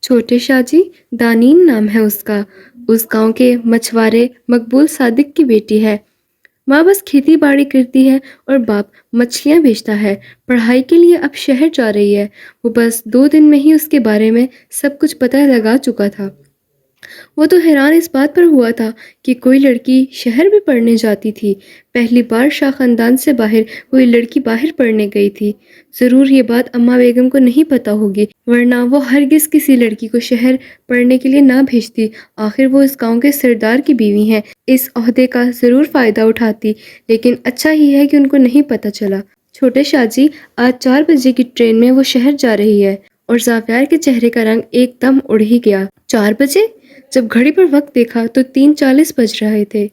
چھوٹے شاہ جی، دانین نام ہے اس کا۔ اس گاؤں کے مچھوارے مقبول صادق کی بیٹی ہے۔ ماں بس کھیتی باڑی کرتی ہے اور باپ مچھلیاں بیچتا ہے۔ پڑھائی کے لیے اب شہر جا رہی ہے۔ وہ بس 2 دن میں ہی اس کے بارے میں سب کچھ پتہ لگا چکا تھا۔ وہ تو حیران اس بات پر ہوا تھا کہ کوئی لڑکی شہر بھی پڑھنے جاتی تھی۔ پہلی بار شاہ خاندان سے باہر کوئی لڑکی باہر پڑھنے گئی تھی۔ ضرور یہ بات اماں بیگم کو نہیں پتہ ہوگی، ورنہ وہ ہرگز کسی لڑکی کو شہر پڑھنے کے لیے نہ بھیجتی۔ آخر وہ اس گاؤں کے سردار کی بیوی ہیں، اس عہدے کا ضرور فائدہ اٹھاتی، لیکن اچھا ہی ہے کہ ان کو نہیں پتہ چلا۔ چھوٹے شاہ جی، آج 4 بجے کی ٹرین میں وہ شہر جا رہی ہے۔ اور زاویار کے چہرے کا رنگ ایک دم اڑ ہی گیا۔ 4 بجے؟ جب گھڑی پر وقت دیکھا تو 3:40 بج رہے تھے۔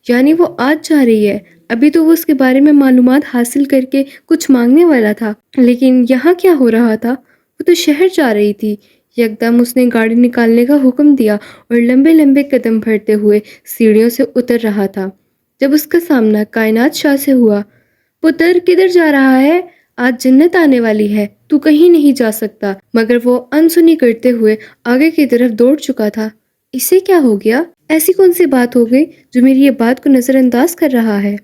یعنی وہ آج جا رہی ہے۔ ابھی تو وہ اس کے بارے میں معلومات حاصل کر کے کچھ مانگنے والا تھا، لیکن یہاں کیا ہو رہا تھا؟ وہ تو شہر جا رہی تھی۔ یکدم اس نے گاڑی نکالنے کا حکم دیا اور لمبے لمبے قدم بھرتے ہوئے سیڑھیوں سے اتر رہا تھا، جب اس کا سامنا کائنات شاہ سے ہوا۔ پتر، کدھر جا رہا ہے؟ آج جنت آنے والی ہے، تو کہیں نہیں جا سکتا۔ مگر وہ انسنی کرتے ہوئے آگے کی طرف دوڑ چکا تھا۔ اسے کیا ہو گیا؟ ایسی کون سی بات ہو گئی جو میری یہ بات کو نظر انداز کر رہا ہے؟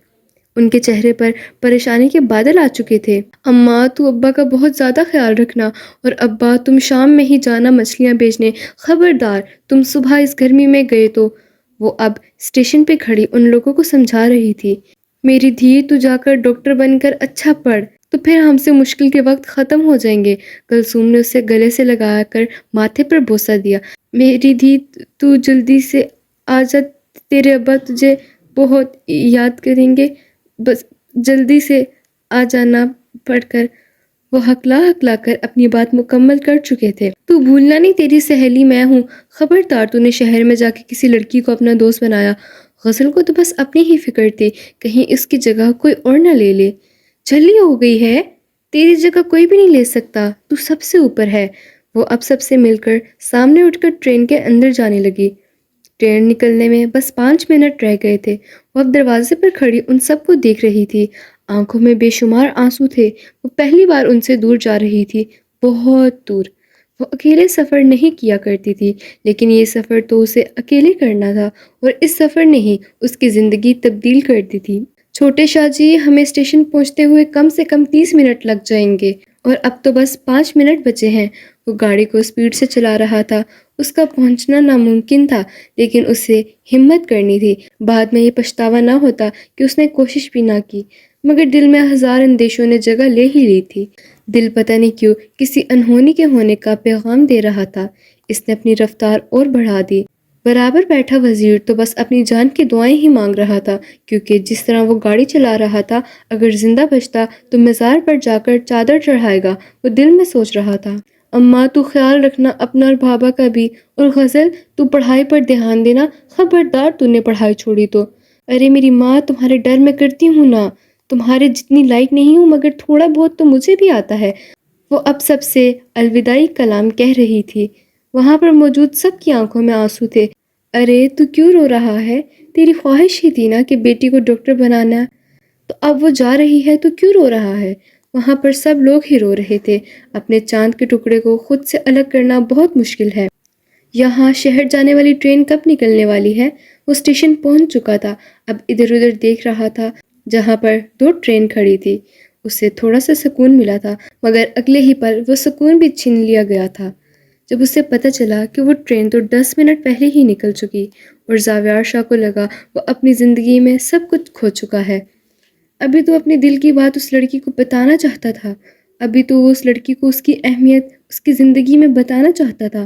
ان کے چہرے پر پریشانی کے بادل آ چکے تھے۔ اماں، تو ابا کا بہت زیادہ خیال رکھنا، اور ابا، تم شام میں ہی جانا مچھلیاں بیچنے۔ خبردار، تم صبح اس گرمی میں گئے تو۔ وہ اب اسٹیشن پہ کھڑی ان لوگوں کو سمجھا رہی تھی۔ میری دھی، تو جا کر ڈاکٹر بن کر اچھا پڑھ، تو پھر ہم سے مشکل کے وقت ختم ہو جائیں گے۔ کلثوم نے اسے گلے سے لگا کر ماتھے پر بوسہ دیا۔ میری دھی، تو جلدی سے آ جا، تیرے ابا تجھے بہت یاد کریں گے۔ بس جلدی سے آ جانا۔ پڑھ کر وہ ہکلا کر اپنی بات مکمل کر چکے تھے۔ تو بھولنا نہیں، تیری سہیلی میں ہوں۔ خبردار، تو نے شہر میں جا کے کسی لڑکی کو اپنا دوست بنایا۔ غزل کو تو بس اپنی ہی فکر تھی، کہیں اس کی جگہ کوئی اور نہ لے لے۔ جھلی ہو گئی ہے، تیری جگہ کوئی بھی نہیں لے سکتا، تو سب سے اوپر ہے۔ وہ اب سب سے مل کر سامنے اٹھ کر ٹرین کے اندر جانے لگی۔ ٹرین نکلنے میں بس 5 منٹ رہ گئے تھے۔ وہ اب دروازے پر کھڑی ان سب کو دیکھ رہی تھی۔ آنکھوں میں بے شمار آنسو تھے۔ وہ پہلی بار ان سے دور جا رہی تھی، بہت دور۔ وہ اکیلے سفر نہیں کیا کرتی تھی، لیکن یہ سفر تو اسے اکیلے کرنا تھا، اور اس سفر نے ہی اس کی زندگی تبدیل کر دی تھی۔ چھوٹے شاہ جی، ہمیں اسٹیشن پہنچتے ہوئے کم سے کم 30 منٹ لگ جائیں گے، اور اب تو بس 5 منٹ بچے ہیں۔ وہ گاڑی کو اسپیڈ سے چلا رہا تھا۔ اس کا پہنچنا ناممکن تھا، لیکن اسے ہمت کرنی تھی۔ بعد میں یہ پچھتاوا نہ ہوتا کہ اس نے کوشش بھی نہ کی۔ مگر دل میں ہزار اندیشوں نے جگہ لے ہی لی تھی۔ دل پتہ نہیں کیوں کسی انہونی کے ہونے کا پیغام دے رہا تھا۔ اس نے اپنی رفتار اور بڑھا دی۔ برابر بیٹھا وزیر تو بس اپنی جان کی دعائیں ہی مانگ رہا تھا، کیونکہ جس طرح وہ گاڑی چلا رہا تھا، اگر زندہ بچتا تو مزار پر جا کر چادر چڑھائے گا، وہ دل میں سوچ رہا تھا۔ اماں، تو خیال رکھنا اپنا اور بابا کا بھی، اور غزل، تو پڑھائی پر دھیان دینا۔ خبردار، تو نے پڑھائی چھوڑی تو۔ ارے میری ماں، تمہارے ڈر میں کرتی ہوں نا، تمہارے جتنی لائق نہیں ہوں، مگر تھوڑا بہت تو مجھے بھی آتا ہے۔ وہ اب سب سے الوداعی کلام کہہ رہی تھی۔ وہاں پر موجود سب کی آنکھوں میں آنسو تھے۔ ارے تو کیوں رو رہا ہے؟ تیری خواہش ہی تھی نا کہ بیٹی کو ڈاکٹر بنانا، تو اب وہ جا رہی ہے تو کیوں رو رہا ہے؟ وہاں پر سب لوگ ہی رو رہے تھے۔ اپنے چاند کے ٹکڑے کو خود سے الگ کرنا بہت مشکل ہے۔ یہاں شہر جانے والی ٹرین کب نکلنے والی ہے؟ وہ اسٹیشن پہنچ چکا تھا، اب ادھر ادھر دیکھ رہا تھا۔ جہاں پر 2 ٹرین کھڑی تھی، اسے تھوڑا سا سکون ملا تھا، مگر اگلے ہی پل وہ سکون بھی چھین لیا گیا تھا، جب اسے پتہ چلا کہ وہ ٹرین تو 10 منٹ پہلے ہی نکل چکی، اور زاویار شاہ کو لگا وہ اپنی زندگی میں سب کچھ کھو چکا ہے۔ ابھی تو اپنے دل کی بات اس لڑکی کو بتانا چاہتا تھا، ابھی تو وہ اس لڑکی کو اس کی اہمیت اس کی زندگی میں بتانا چاہتا تھا،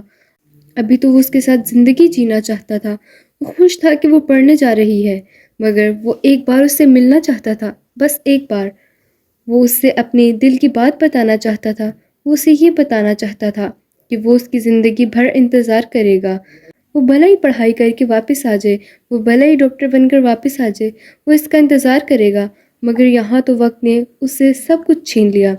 ابھی تو وہ اس کے ساتھ زندگی جینا چاہتا تھا۔ وہ خوش تھا کہ وہ پڑھنے جا رہی ہے، مگر وہ ایک بار اس سے ملنا چاہتا تھا، بس ایک بار۔ وہ اس سے اپنی دل کی بات بتانا چاہتا تھا۔ وہ اسے یہ بتانا چاہتا تھا کہ وہ اس کی زندگی بھر انتظار کرے گا۔ وہ بھلا ہی پڑھائی کر کے واپس آ جائے، وہ بھلا ہی ڈاکٹر بن کر واپس آ جائے، وہ اس کا انتظار کرے گا۔ مگر یہاں تو وقت نے اس سے سب کچھ چھین لیا۔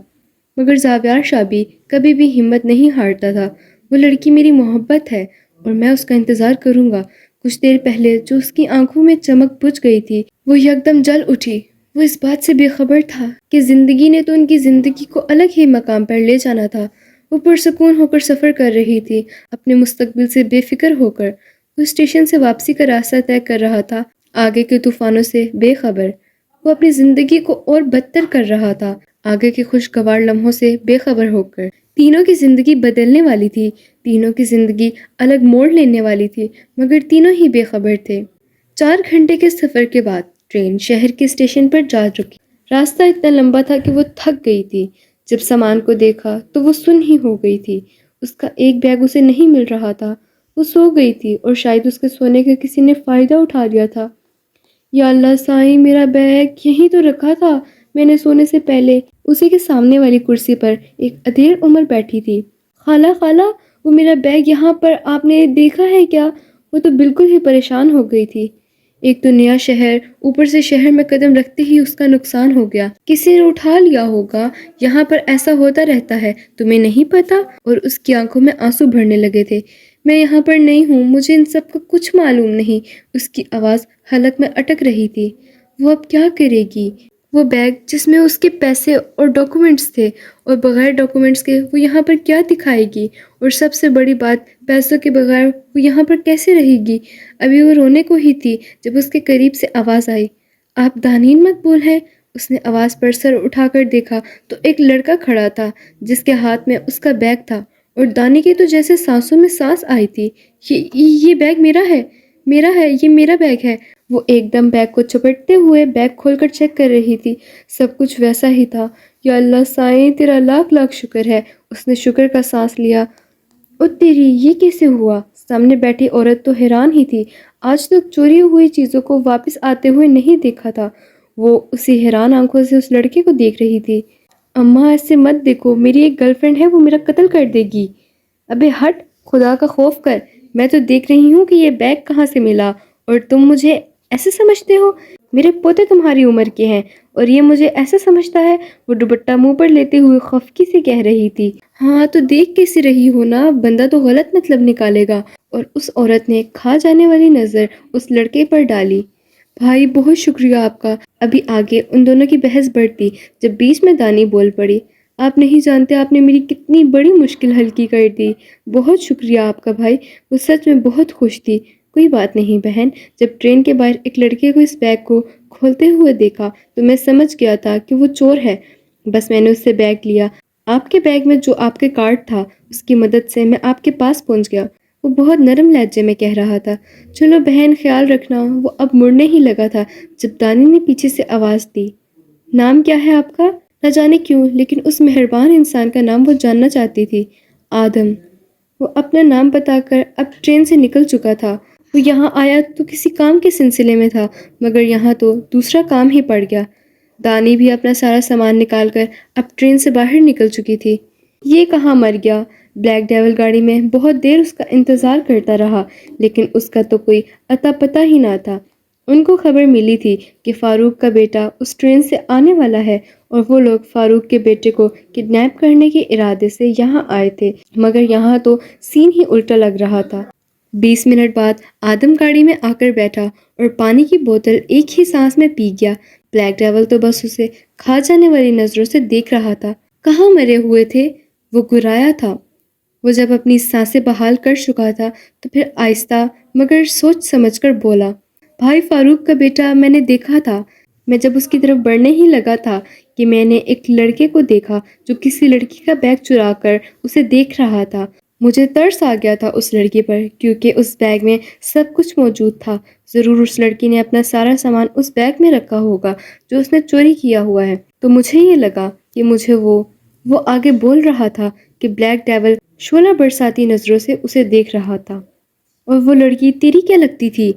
مگر زاویار شاہ بھی کبھی بھی ہمت نہیں ہارتا تھا۔ وہ لڑکی میری محبت ہے، اور میں اس کا انتظار کروں گا۔ کچھ دیر پہلے جو اس کی آنکھوں میں چمک بجھ گئی تھی، وہ یکدم جل اٹھی۔ وہ اس بات سے بے خبر تھا کہ زندگی نے تو ان کی زندگی کو الگ ہی مقام پر لے جانا تھا۔ وہ پرسکون ہو کر سفر کر رہی تھی، اپنے مستقبل سے بے فکر ہو کر۔ وہ اسٹیشن سے واپسی کا راستہ طے کر رہا تھا، آگے کے طوفانوں سے بے خبر۔ وہ اپنی زندگی کو اور بدتر کر رہا تھا، آگے کے خوشگوار لمحوں سے بے خبر ہو کر۔ تینوں کی زندگی بدلنے والی تھی، تینوں کی زندگی الگ موڑ لینے والی تھی، مگر تینوں ہی بے خبر تھے۔ 4 گھنٹے کے سفر کے بعد ٹرین شہر کے اسٹیشن پر جا رکی۔ راستہ اتنا لمبا تھا کہ وہ تھک گئی تھی۔ جب سامان کو دیکھا تو وہ سن ہی ہو گئی تھی۔ اس کا ایک بیگ اسے نہیں مل رہا تھا۔ وہ سو گئی تھی اور شاید اس کے سونے کا کسی نے فائدہ اٹھا لیا تھا۔ یا اللہ سائیں، میرا بیگ یہیں تو رکھا تھا، میں نے سونے سے پہلے۔ اسی کے سامنے والی کرسی پر ایک ادھیڑ عمر بیٹھی تھی۔ خالہ خالہ، وہ میرا بیگ یہاں پر آپ نے دیکھا ہے کیا؟ وہ تو بالکل ہی پریشان ہو گئی تھی۔ ایک تو نیا شہر، اوپر سے شہر میں قدم رکھتے ہی اس کا نقصان ہو گیا، کسی نے اٹھا لیا ہوگا۔ یہاں پر ایسا ہوتا رہتا ہے، تمہیں نہیں پتا؟ اور اس کی آنکھوں میں آنسو بھرنے لگے تھے۔ میں یہاں پر نہیں ہوں، مجھے ان سب کا کچھ معلوم نہیں۔ اس کی آواز حلق میں اٹک رہی تھی۔ وہ اب کیا کرے گی؟ وہ بیگ جس میں اس کے پیسے اور ڈاکومنٹس تھے، اور بغیر ڈاکومنٹس کے وہ یہاں پر کیا دکھائے گی؟ اور سب سے بڑی بات، پیسوں کے بغیر وہ یہاں پر کیسے رہے گی؟ ابھی وہ رونے کو ہی تھی جب اس کے قریب سے آواز آئی، آپ دانین مقبول ہیں؟ اس نے آواز پر سر اٹھا کر دیکھا تو ایک لڑکا کھڑا تھا جس کے ہاتھ میں اس کا بیگ تھا، اور دانی کی تو جیسے سانسوں میں سانس آئی تھی۔ یہ بیگ میرا ہے، میرا ہے، یہ میرا بیگ ہے۔ وہ ایک دم بیگ کو چپٹتے ہوئے بیگ کھول کر چیک کر رہی تھی۔ سب کچھ ویسا ہی تھا۔ یا اللہ سائیں، تیرا لاکھ لاکھ شکر ہے۔ اس نے شکر کا سانس لیا۔ او تیری، یہ کیسے ہوا؟ سامنے بیٹھی عورت تو حیران ہی تھی، آج تک چوری ہوئی چیزوں کو واپس آتے ہوئے نہیں دیکھا تھا۔ وہ اسی حیران آنکھوں سے اس لڑکے کو دیکھ رہی تھی۔ اماں ایسے مت دیکھو، میری ایک گرل فرینڈ ہے، وہ میرا قتل کر دے گی۔ ابے ہٹ، خدا کا خوف کر، میں تو دیکھ رہی ہوں کہ یہ بیگ کہاں سے ملا، اور تم مجھے ایسے سمجھتے ہو؟ میرے پوتے تمہاری عمر کے ہیں اور یہ مجھے ایسا سمجھتا ہے؟ وہ دوپٹہ منہ پر لیتے ہوئے خفگی سے کہہ رہی تھی۔ ہاں تو دیکھ کیسے رہی ہو نا، بندہ تو غلط مطلب نکالے گا۔ اور اس عورت نے کھا جانے والی نظر اس لڑکے پر ڈالی۔ بھائی بہت شکریہ آپ کا۔ ابھی آگے ان دونوں کی بحث بڑھتی جب بیچ میں دانی بول پڑی، آپ نہیں جانتے آپ نے میری کتنی بڑی مشکل حل کی کر دی۔ بہت شکریہ آپ کا بھائی، وہ سچ میں بہت خوش تھی۔ کوئی بات نہیں بہن، جب ٹرین کے باہر ایک لڑکے کو اس بیگ کو کھولتے ہوئے دیکھا تو میں سمجھ گیا تھا کہ وہ چور ہے، بس میں نے اس سے بیگ لیا۔ آپ کے بیگ میں جو آپ کے کارڈ تھا، اس کی مدد سے میں آپ کے پاس پہنچ گیا۔ وہ بہت نرم لہجے میں کہہ رہا تھا۔ چلو بہن، خیال رکھنا۔ وہ اب مڑنے ہی لگا تھا جب دانی نے پیچھے سے آواز دی، نام کیا ہے آپ کا؟ نہ جانے کیوں لیکن اس مہربان انسان کا نام وہ جاننا چاہتی تھی۔ آدم۔ وہ اپنا نام بتا کر اب ٹرین سے نکل چکا تھا۔ وہ یہاں آیا تو کسی کام کے سلسلے میں تھا، مگر یہاں تو دوسرا کام ہی پڑ گیا۔ دانی بھی اپنا سارا سامان نکال کر اب ٹرین سے باہر نکل چکی تھی۔ یہ کہاں مر گیا؟ بلیک ڈیول گاڑی میں بہت دیر اس کا انتظار کرتا رہا، لیکن اس کا تو کوئی اتا پتہ ہی نہ تھا۔ ان کو خبر ملی تھی کہ فاروق کا بیٹا اس ٹرین سے آنے والا ہے، اور وہ لوگ فاروق کے بیٹے کو کڈنیپ کرنے کے ارادے سے یہاں آئے تھے، مگر یہاں تو سین ہی الٹا لگ رہا تھا۔ 20 منٹ بعد آدم گاڑی میں آ کر بیٹھا اور پانی کی بوتل ایک ہی سانس میں پی گیا۔ بلیک ڈیول تو بس اسے کھا جانے والی نظروں سے دیکھ رہا تھا۔ کہاں مرے ہوئے تھے؟ وہ گرایا تھا۔ وہ جب اپنی سانسیں بحال کر چکا تھا تو پھر آہستہ مگر سوچ سمجھ کر بولا، بھائی فاروق کا بیٹا میں نے دیکھا تھا۔ میں جب اس کی طرف بڑھنے ہی لگا تھا کہ میں نے ایک لڑکے کو دیکھا جو کسی لڑکی کا بیگ چرا کر اسے دیکھ رہا تھا۔ مجھے ترس آ گیا تھا اس لڑکی پر، کیونکہ اس بیگ میں سب کچھ موجود تھا۔ ضرور اس لڑکی نے اپنا سارا سامان اس بیگ میں رکھا ہوگا جو اس نے چوری کیا ہوا ہے۔ تو مجھے یہ لگا کہ مجھے وہ آگے بول رہا تھا کہ بلیک ڈیول شعلہ برساتی نظروں سے اسے دیکھ رہا تھا۔ اور وہ لڑکی تیری کیا لگتی تھی؟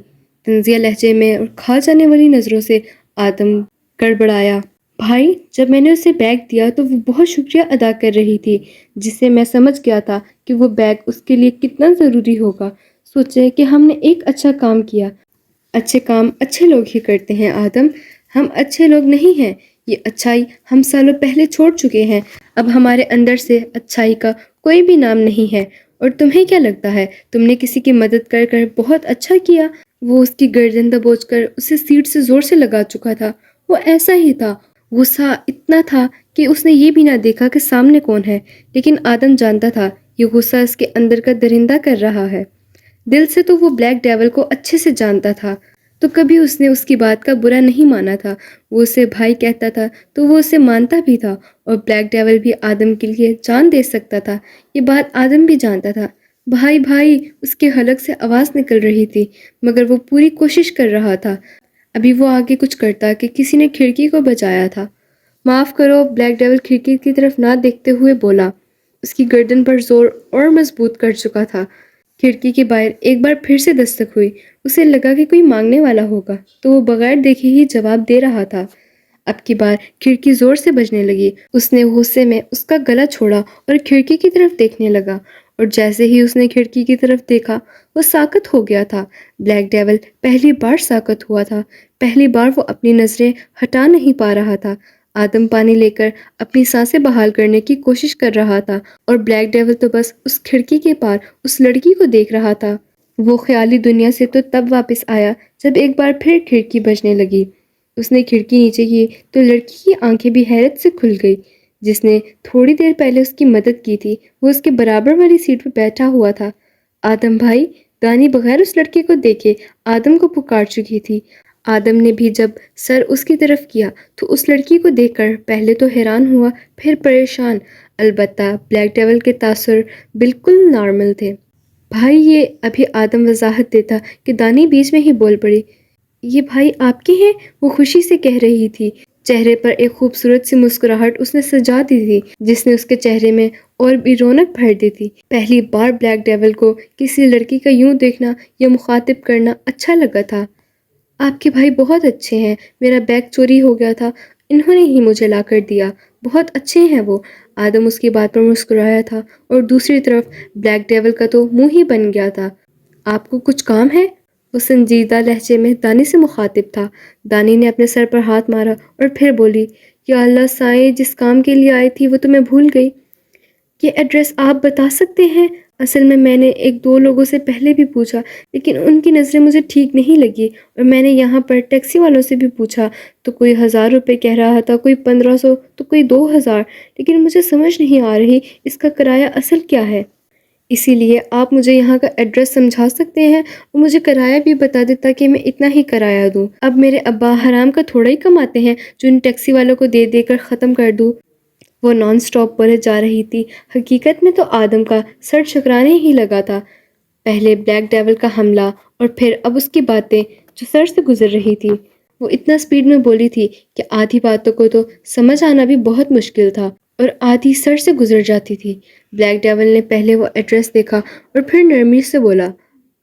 طنزیہ لہجے میں اور کھا جانے والی نظروں سے آدم گڑبڑایا۔ بھائی، جب میں نے اسے بیگ دیا تو وہ بہت شکریہ ادا کر رہی تھی، جس سے میں سمجھ گیا تھا کہ وہ بیگ اس کے لیے کتنا ضروری ہوگا۔ سوچے کہ ہم نے ایک اچھا کام کیا۔ اچھے کام اچھے لوگ ہی کرتے ہیں آدم، ہم اچھے لوگ نہیں ہیں۔ یہ اچھائی ہم سالوں پہلے چھوڑ چکے ہیں، اب ہمارے اندر سے اچھائی کا کوئی بھی نام نہیں ہے۔ اور تمہیں کیا لگتا ہے تم نے کسی کی مدد کر کر بہت اچھا کیا؟ وہ اس کی گردن دبوچ کر اسے سیٹ سے زور سے لگا چکا تھا۔ وہ ایسا ہی تھا، غصہ اتنا تھا کہ اس نے یہ بھی نہ دیکھا کہ سامنے کون ہے، لیکن آدم جانتا تھا یہ غصہ اس کے اندر کا درندہ کر رہا ہے۔ دل سے تو وہ بلیک ڈیول کو اچھے سے جانتا تھا، تو کبھی اس نے اس کی بات کا برا نہیں مانا تھا۔ وہ اسے بھائی کہتا تھا تو وہ اسے مانتا بھی تھا، اور بلیک ڈیول بھی آدم کے لیے جان دے سکتا تھا۔ یہ بات آدم بھی جانتا تھا۔ بھائی بھائی اس کے حلق سے آواز نکل رہی تھی، مگر وہ پوری کوشش کر رہا تھا۔ ابھی وہ آگے کچھ کرتا کہ کسی نے کھڑکی کو بجایا تھا۔ معاف کرو، بلیک ڈیول کھڑکی کی طرف نہ دیکھتے ہوئے بولا۔ اس کی گردن پر زور اور مضبوط کر چکا تھا۔ کھڑکی کے باہر ایک بار پھر سے دستک ہوئی۔ اسے لگا کہ کوئی مانگنے والا ہوگا، تو وہ بغیر دیکھے ہی جواب دے رہا تھا۔ اب کی بار کھڑکی زور سے بجنے لگی۔ اس نے غصے میں اس کا گلا چھوڑا اور کھڑکی کی طرف دیکھنے لگا، اور جیسے ہی اس نے کھڑکی کی طرف دیکھا وہ ساکت ہو گیا تھا۔ بلیک ڈیول پہلی بار ساکت ہوا تھا، پہلی بار وہ اپنی نظریں ہٹا نہیں پا رہا تھا۔ آدم پانی لے کر اپنی سانسیں بحال کرنے کی کوشش کر رہا تھا، اور بلیک ڈیول تو بس اس کھڑکی کے پار اس لڑکی کو دیکھ رہا تھا۔ وہ خیالی دنیا سے تو تب واپس آیا جب ایک بار پھر کھڑکی بجنے لگی۔ اس نے کھڑکی نیچے کی تو لڑکی کی آنکھیں بھی حیرت سے کھل گئی۔ جس نے تھوڑی دیر پہلے اس کی مدد کی تھی وہ اس کے برابر والی سیٹ پر بیٹھا ہوا تھا۔ آدم بھائی، دانی بغیر اس لڑکے کو دیکھے آدم کو پکار چکی تھی۔ آدم نے بھی جب سر اس کی طرف کیا تو اس لڑکی کو دیکھ کر پہلے تو حیران ہوا، پھر پریشان۔ البتہ بلیک ڈیول کے تاثر بالکل نارمل تھے۔ بھائی یہ ابھی آدم وضاحت دیتا کہ دانی بیچ میں ہی بول پڑی۔ یہ بھائی آپ کے ہیں؟ وہ خوشی سے کہہ رہی تھی۔ چہرے پر ایک خوبصورت سی مسکراہٹ اس نے سجا دی تھی جس نے اس کے چہرے میں اور بھی رونق بھر دی تھی۔ پہلی بار بلیک ڈیول کو کسی لڑکی کا یوں دیکھنا یا مخاطب کرنا اچھا لگا تھا۔ آپ کے بھائی بہت اچھے ہیں، میرا بیگ چوری ہو گیا تھا، انہوں نے ہی مجھے لا کر دیا، بہت اچھے ہیں وہ۔ آدم اس کی بات پر مسکرایا تھا، اور دوسری طرف بلیک ڈیول کا تو منہ ہی بن گیا تھا۔ آپ کو کچھ کام ہے؟ وہ سنجیدہ لہجے میں دانی سے مخاطب تھا۔ دانی نے اپنے سر پر ہاتھ مارا اور پھر بولی، یا اللہ سائیں، جس کام کے لیے آئی تھی وہ تو میں بھول گئی۔ یہ ایڈریس آپ بتا سکتے ہیں؟ اصل میں نے ایک دو لوگوں سے پہلے بھی پوچھا، لیکن ان کی نظریں مجھے ٹھیک نہیں لگی، اور میں نے یہاں پر ٹیکسی والوں سے بھی پوچھا تو کوئی 1000 روپے کہہ رہا تھا، کوئی 1500 تو کوئی 2000، لیکن مجھے سمجھ نہیں آ رہی اس کا کرایہ اصل کیا ہے۔ اسی لیے آپ مجھے یہاں کا ایڈریس سمجھا سکتے ہیں اور مجھے کرایہ بھی بتا دیتا کہ میں اتنا ہی کرایہ دوں۔ اب میرے ابا حرام کا تھوڑا ہی کماتے ہیں جو ان ٹیکسی والوں کو دے دے کر ختم کر دوں۔ وہ نان سٹاپ بولے جا رہی تھی۔ حقیقت میں تو آدم کا سر چکرانے ہی لگا تھا، پہلے بلیک ڈیول کا حملہ اور پھر اب اس کی باتیں جو سر سے گزر رہی تھی۔ وہ اتنا سپیڈ میں بولی تھی کہ آدھی باتوں کو تو سمجھ آنا بھی بہت مشکل تھا، اور آدھی سر سے گزر جاتی تھی۔ بلیک ڈیول نے پہلے وہ ایڈریس دیکھا اور پھر نرمی سے بولا،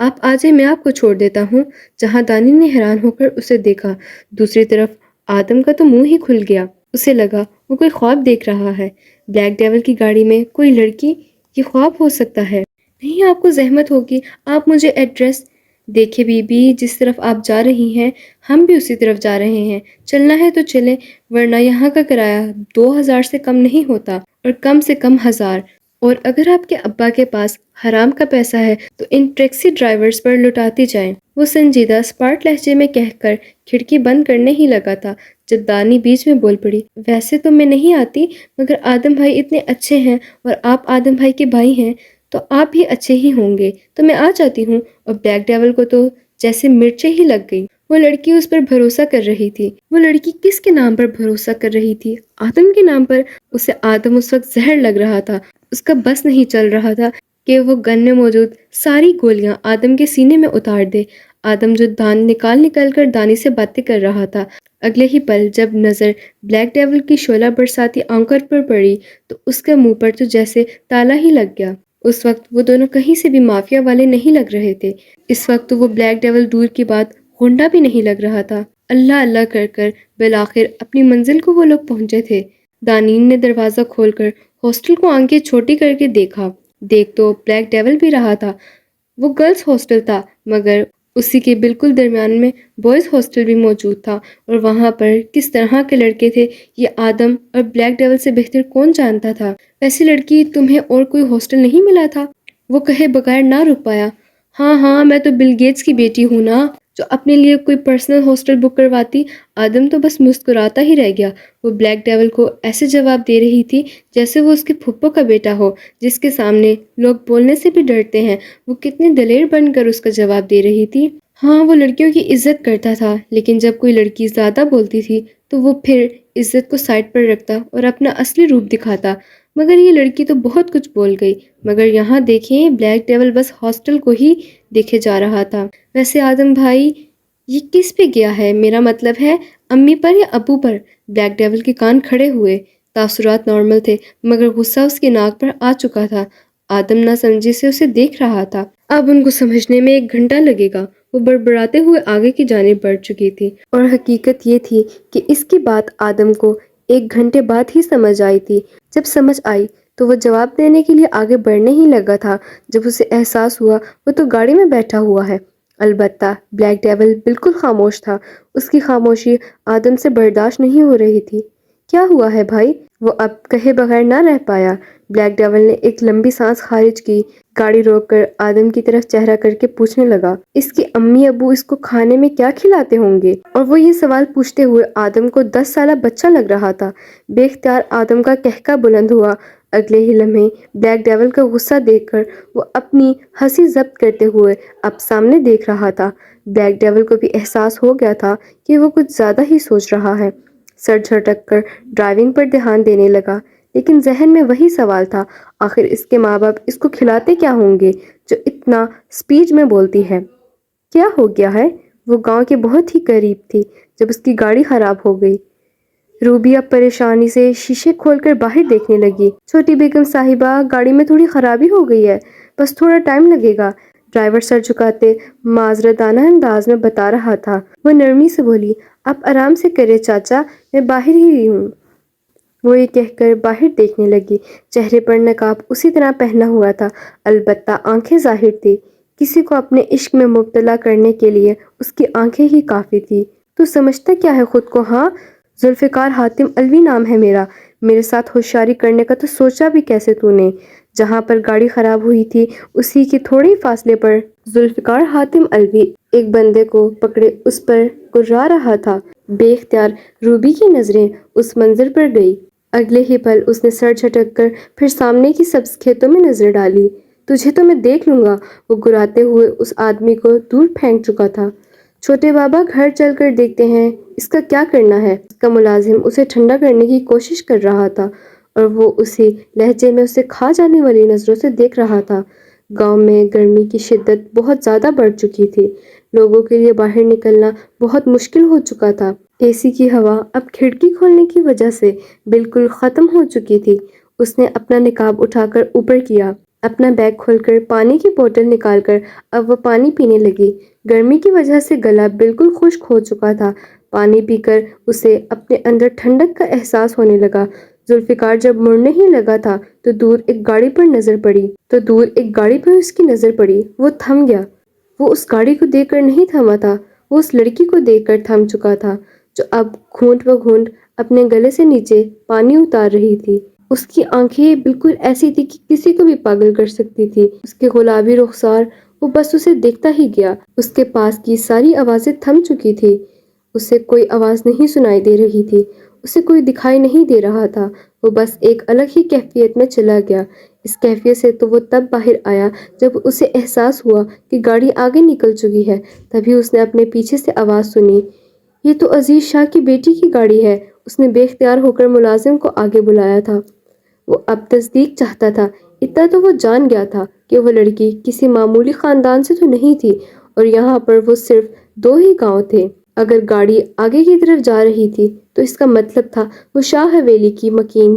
آپ آ جائیں، میں آپ کو چھوڑ دیتا ہوں۔ جہاں دانی نے حیران ہو کر اسے دیکھا، دوسری طرف آدم کا تو منہ ہی کھل گیا۔ اسے لگا وہ کوئی خواب دیکھ رہا ہے۔ بلیک ڈیول کی گاڑی میں کوئی لڑکی، یہ خواب ہو سکتا ہے؟ نہیں، آپ کو زحمت ہوگی، آپ مجھے ایڈریس دیکھے بی بی، جس طرف آپ جا رہی ہیں ہم بھی اسی طرف جا رہے ہیں، چلنا ہے تو چلیں، ورنہ یہاں کا کرایہ 2000 سے کم نہیں ہوتا، اور کم سے کم 1000، اور اگر آپ کے ابا کے پاس حرام کا پیسہ ہے تو ان ٹیکسی ڈرائیورز پر لٹاتی جائیں۔ وہ سنجیدہ اسپاٹ لہجے میں کہہ کر کھڑکی بند کرنے ہی لگا تھا جب دانی بیچ میں بول پڑی، ویسے تو میں نہیں آتی، مگر آدم بھائی اتنے اچھے ہیں، اور آپ آدم بھائی کے بھائی ہیں تو آپ بھی اچھے ہی ہوں گے، تو میں آ جاتی ہوں۔ اور بلیک ڈیول کو تو جیسے مرچیں ہی لگ گئی۔ وہ لڑکی اس پر بھروسہ کر رہی تھی۔ وہ لڑکی کس کے نام پر بھروسہ کر رہی تھی؟ آدم کے نام پر۔ اسے آدم اس وقت زہر لگ رہا تھا۔ اس کا بس نہیں چل رہا تھا کہ وہ گن میں موجود ساری گولیاں آدم کے سینے میں اتار دے۔ آدم جو دان نکال کر دانی سے باتیں کر رہا تھا، اگلے ہی پل جب نظر بلیک ڈیول کی شعلہ برساتی آنکھوں پر پڑی تو اس کے منہ پر تو جیسے تالا ہی لگ گیا۔ اس وقت وہ دونوں کہیں سے بھی مافیا والے نہیں لگ رہے تھے۔ اس وقت تو وہ بلیک ڈیول دور کی بات گنڈا بھی نہیں لگ رہا تھا۔ اللہ اللہ کر کر بالآخر اپنی منزل کو وہ لوگ پہنچے تھے۔ دانین نے دروازہ کھول کر ہاسٹل کو آنکھیں چھوٹی کر کے دیکھا۔ دیکھ تو بلیک ڈیول بھی رہا تھا۔ وہ گرلز ہاسٹل تھا، مگر اسی کے بالکل درمیان میں بوائز ہاسٹل بھی موجود تھا، اور وہاں پر کس طرح کے لڑکے تھے یہ آدم اور بلیک ڈیول سے بہتر کون جانتا تھا۔ ویسی لڑکی تمہیں اور کوئی ہاسٹل نہیں ملا تھا؟ وہ کہے بغیر نہ رک پایا۔ ہاں ہاں، میں تو بل گیٹس کی بیٹی ہوں نا۔ جو اپنے لیے کوئی پرسنل ہاسٹل بک کرواتی۔ آدم تو بس مسکراتا ہی رہ گیا۔ وہ بلیک ڈیول کو ایسے جواب دے رہی تھی جیسے وہ اس کے پھپھو کا بیٹا ہو جس کے سامنے لوگ بولنے سے بھی ڈرتے ہیں۔ وہ کتنے دلیر بن کر اس کا جواب دے رہی تھی۔ ہاں، وہ لڑکیوں کی عزت کرتا تھا، لیکن جب کوئی لڑکی زیادہ بولتی تھی تو وہ پھر عزت کو سائڈ پر رکھتا اور اپنا اصلی روپ دکھاتا۔ مگر یہ لڑکی تو بہت کچھ بول گئی۔ مگر یہاں دیکھیں، بلیک ڈیول بس ہاسٹل کو ہی دیکھے جا رہا تھا۔ ویسے آدم بھائی، یہ کس پہ گیا ہے؟ میرا مطلب ہے امی پر یا ابو پر؟ بلیک ڈیول کے کان کھڑے ہوئے۔ تاثرات نارمل تھے، مگر غصہ اس کی ناک پر آ چکا تھا۔ آدم نہ سمجھی سے اسے دیکھ رہا تھا۔ اب ان کو سمجھنے میں 1 گھنٹہ لگے گا۔ وہ بڑبڑاتے ہوئے آگے کی جانب بڑھ چکی تھی، اور حقیقت یہ تھی کہ اس کی بات آدم کو 1 گھنٹے بعد ہی سمجھ آئی تھی۔ جب سمجھ آئی تو وہ جواب دینے کے لیے آگے بڑھنے ہی لگا تھا جب اسے احساس ہوا وہ تو گاڑی میں بیٹھا ہوا ہے۔ البتہ بلیک ڈیول بالکل خاموش تھا۔ اس کی خاموشی آدم سے برداشت نہیں ہو رہی تھی۔ کیا ہوا ہے بھائی؟ وہ اب کہے بغیر نہ رہ پایا۔ بلیک ڈیول نے ایک لمبی سانس خارج کی، گاڑی روک کر آدم کی طرف چہرہ کر کے پوچھنے لگا، اس کی امی ابو اس کو کھانے میں کیا کھلاتے ہوں گے؟ اور وہ یہ سوال پوچھتے ہوئے آدم کو 10 سالہ بچہ لگ رہا تھا۔ بے اختیار آدم کا قہقہ بلند ہوا۔ اگلے ہی لمحے بلیک ڈیول کا غصہ دیکھ کر وہ اپنی ہنسی ضبط کرتے ہوئے اب سامنے دیکھ رہا تھا۔ بلیک ڈیول کو بھی احساس ہو گیا تھا کہ وہ کچھ زیادہ ہی سوچ رہا ہے۔ سر جھٹک کر ڈرائیونگ پر دھیان دینے لگا، لیکن ذہن میں وہی سوال تھا، آخر اس کے ماں باپ اس کو کھلاتے کیا ہوں گے جو اتنا سپیڈ میں بولتی ہے؟ کیا ہو گیا ہے؟ وہ گاؤں کے بہت ہی قریب تھی جب اس کی گاڑی خراب ہو گئی۔ روبی اب پریشانی سے شیشے کھول کر باہر دیکھنے لگی۔ چھوٹی بیگم صاحبہ، گاڑی میں تھوڑی خرابی ہو گئی ہے، بس تھوڑا ٹائم لگے گا، ڈرائیور سر جھکاتے معذرتانہ انداز میں بتا رہا تھا۔ وہ نرمی سے بولی، آپ آرام سے کریں چاچا، میں باہر ہی ہوں۔ وہ یہ کہہ کر باہر دیکھنے لگی۔ چہرے پر نقاب اسی طرح پہنا ہوا تھا، البتہ آنکھیں ظاہر تھی۔ کسی کو اپنے عشق میں مبتلا کرنے کے لیے اس کی آنکھیں ہی کافی تھی۔ تو سمجھتا کیا ہے خود کو؟ ہاں، ذوالفقار حاتم الوی نام ہے میرا۔ میرے ساتھ ہوشیاری کرنے کا تو سوچا بھی کیسے تو نے؟ جہاں پر گاڑی خراب ہوئی تھی اسی کے تھوڑے ہی فاصلے پر ذوالفقار حاتم الوی ایک بندے کو پکڑے اس پر گرا رہا تھا۔ بے اختیار روبی کی نظریں اس منظر پر گئی۔ اگلے ہی پل اس نے سر جھٹک کر پھر سامنے کی سبز کھیتوں میں نظر ڈالی۔ تجھے تو میں دیکھ لوں گا۔ وہ گراتے ہوئے اس آدمی کو دور پھینک چکا تھا۔ چھوٹے بابا، گھر چل کر دیکھتے ہیں اس کا کیا کرنا ہے۔ اس کا ملازم اسے ٹھنڈا کرنے کی کوشش کر رہا تھا، اور وہ اسی لہجے میں اسے کھا جانے والی نظروں سے دیکھ رہا تھا۔ گاؤں میں گرمی کی شدت بہت زیادہ بڑھ چکی تھی۔ لوگوں کے لیے باہر نکلنا بہت مشکل ہو چکا تھا۔ اے سی کی ہوا اب کھڑکی کھولنے کی وجہ سے بالکل ختم ہو چکی تھی۔ اس نے اپنا نقاب اٹھا کر اوپر کیا، اپنا بیگ کھول کر پانی کی بوتل نکال کر اب وہ پانی پینے لگی۔ گرمی کی وجہ سے گلا بالکل خشک ہو چکا تھا۔ پانی پی کر اسے اپنے اندر ٹھنڈک کا احساس ہونے لگا۔ ذوالفقار جب مڑنے ہی لگا تھا تو دور ایک گاڑی پر اس کی نظر پڑی۔ وہ تھم گیا۔ وہ اس گاڑی کو دیکھ کر نہیں تھما تھا، وہ اس لڑکی کو دیکھ کر تھم چکا تھا جو اب گھونٹ و گھونٹ اپنے گلے سے نیچے پانی اتار رہی تھی۔ اس کی آنکھیں بالکل ایسی تھی کہ کسی کو بھی پاگل کر سکتی تھی۔ اس کے گلابی رخسار، وہ بس اسے دیکھتا ہی گیا۔ اس کے پاس کی ساری آوازیں تھم چکی تھی۔ اسے کوئی آواز نہیں سنائی دے رہی تھی، اسے کوئی دکھائی نہیں دے رہا تھا۔ وہ بس ایک الگ ہی کیفیت میں چلا گیا۔ اس کیفیت سے تو وہ تب باہر آیا جب اسے احساس ہوا کہ گاڑی آگے نکل چکی ہے۔ تبھی اس نے اپنے پیچھے سے آواز سنی، یہ تو عزیز شاہ کی بیٹی کی گاڑی ہے۔ اس نے بے اختیار ہو کر ملازم کو آگے بلایا تھا۔ وہ اب تصدیق چاہتا تھا۔ اتنا تو وہ جان گیا تھا کہ وہ لڑکی کسی معمولی خاندان سے تو نہیں تھی، اور یہاں پر وہ صرف 2 ہی گاؤں تھے۔ اگر گاڑی آگے کی طرف جا رہی تھی تو اس کا مطلب تھا وہ شاہ حویلی کی مکین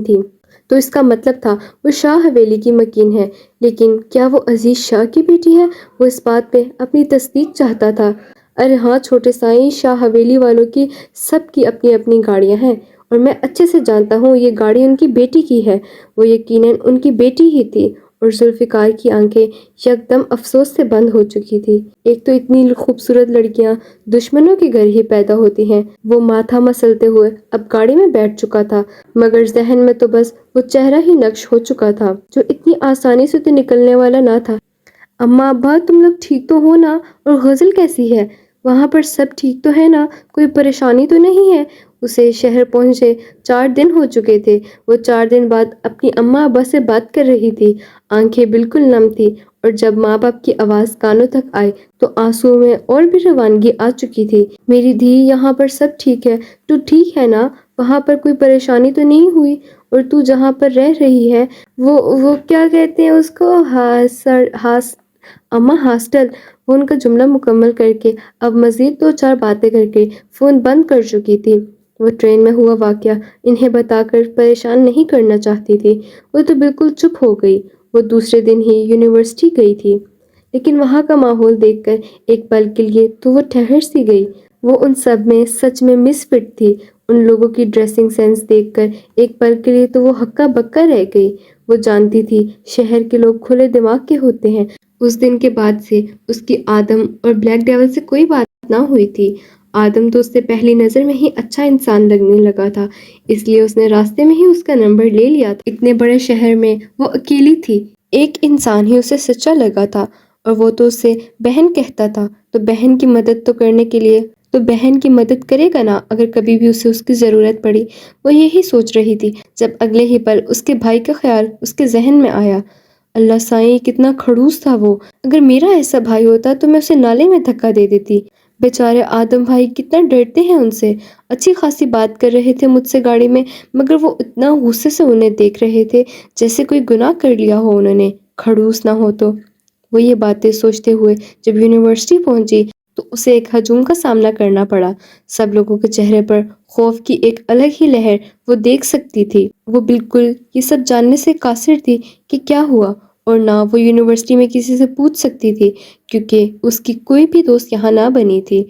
ہے، لیکن کیا وہ عزیز شاہ کی بیٹی ہے؟ وہ اس بات پہ اپنی تصدیق چاہتا تھا۔ ارے ہاں چھوٹے سائیں، شاہ حویلی والوں کی سب کی اپنی اپنی گاڑیاں ہیں، اور میں اچھے سے جانتا ہوں یہ گاڑی ان کی بیٹی کی ہے۔ وہ یقیناً ان کی بیٹی ہی تھی، اور ذوالفقار کی آنکھیں یکدم افسوس سے بند ہو چکی تھی۔ ایک تو اتنی خوبصورت لڑکیاں دشمنوں کے گھر ہی پیدا ہوتی ہیں۔ وہ ماتھا مسلتے ہوئے اب گاڑی میں بیٹھ چکا تھا، مگر ذہن میں تو بس وہ چہرہ ہی نقش ہو چکا تھا جو اتنی آسانی سے تو نکلنے والا نہ تھا۔ اماں ابا، تم لوگ ٹھیک تو ہو نا؟ اور غزل کیسی ہے؟ وہاں پر سب ٹھیک تو ہے نا؟ کوئی پریشانی تو نہیں ہے؟ اسے شہر پہنچے 4 دن ہو چکے تھے۔ وہ 4 دن بعد اپنی اماں ابا سے بات کر رہی تھی۔ آنکھیں بالکل نم تھی اور جب ماں باپ کی آواز کانوں تک آئی تو آنسوؤں میں اور بھی روانگی آ چکی تھی۔ میری دھی، یہاں پر سب ٹھیک ہے؟ تو ٹھیک ہے نا؟ وہاں پر کوئی پریشانی تو نہیں ہوئی؟ اور تو جہاں پر رہ رہی ہے وہ کیا کہتے ہیں اس کو؟ اماں ہاسٹل۔ وہ ان کا جملہ مکمل کر کے اب مزید 2 4 باتیں کر کے فون بند کر چکی تھی۔ وہ ٹرین میں ہوا واقعہ انہیں بتا کر پریشان نہیں کرنا چاہتی تھی۔ وہ تو بالکل چپ ہو گئی۔ وہ دوسرے دن ہی یونیورسٹی گئی تھی، لیکن وہاں کا ماحول دیکھ کر ایک پل کے لیے تو وہ ٹھہر سی گئی۔ وہ ان سب میں سچ میں مس فٹ تھی۔ ان لوگوں کی ڈریسنگ سینس دیکھ کر ایک پل کے لیے تو وہ ہکا بکا رہ گئی۔ وہ جانتی تھی شہر کے لوگ کھلے دماغ کے ہوتے ہیں۔ اس دن کے بعد سے اس کی آدم اور بلیک ڈیول سے کوئی بات نہ ہوئی تھی۔ آدم تو اس سے پہلی نظر میں ہی اچھا انسان لگنے لگا تھا، اس لیے اس نے راستے میں ہی اس کا نمبر لے لیا تھا۔ اتنے بڑے شہر میں وہ اکیلی تھی، ایک انسان ہی اسے سچا لگا تھا اور وہ تو اسے بہن کہتا تھا، تو بہن کی مدد تو کرنے کے لیے تو بہن کی مدد کرے گا نا اگر کبھی بھی اسے اس کی ضرورت پڑی۔ وہ یہی سوچ رہی تھی جب اگلے ہی پل اس کے بھائی کا خیال اس کے ذہن میں آیا۔ اللہ سائیں، کتنا کھڑوس تھا وہ! اگر میرا ایسا بھائی ہوتا تو میں اسے نالے میں دھکا دے دیتی۔ بیچارے آدم بھائی کتنا ڈرتے ہیں ان سے۔ اچھی خاصی بات کر رہے تھے مجھ سے گاڑی میں، مگر وہ اتنا غصے سے انہیں دیکھ رہے تھے جیسے کوئی گناہ کر لیا ہو انہوں نے، کھڑوس نہ ہو تو۔ وہ یہ باتیں سوچتے ہوئے جب یونیورسٹی پہنچی تو اسے ایک ہجوم کا سامنا کرنا پڑا۔ سب لوگوں کے چہرے پر خوف کی ایک الگ ہی لہر وہ دیکھ سکتی تھی۔ وہ بالکل یہ سب جاننے سے قاصر تھی کہ کیا ہوا، اور نہ وہ یونیورسٹی میں کسی سے پوچھ سکتی تھی کیونکہ اس کی کوئی بھی دوست یہاں نہ بنی تھی۔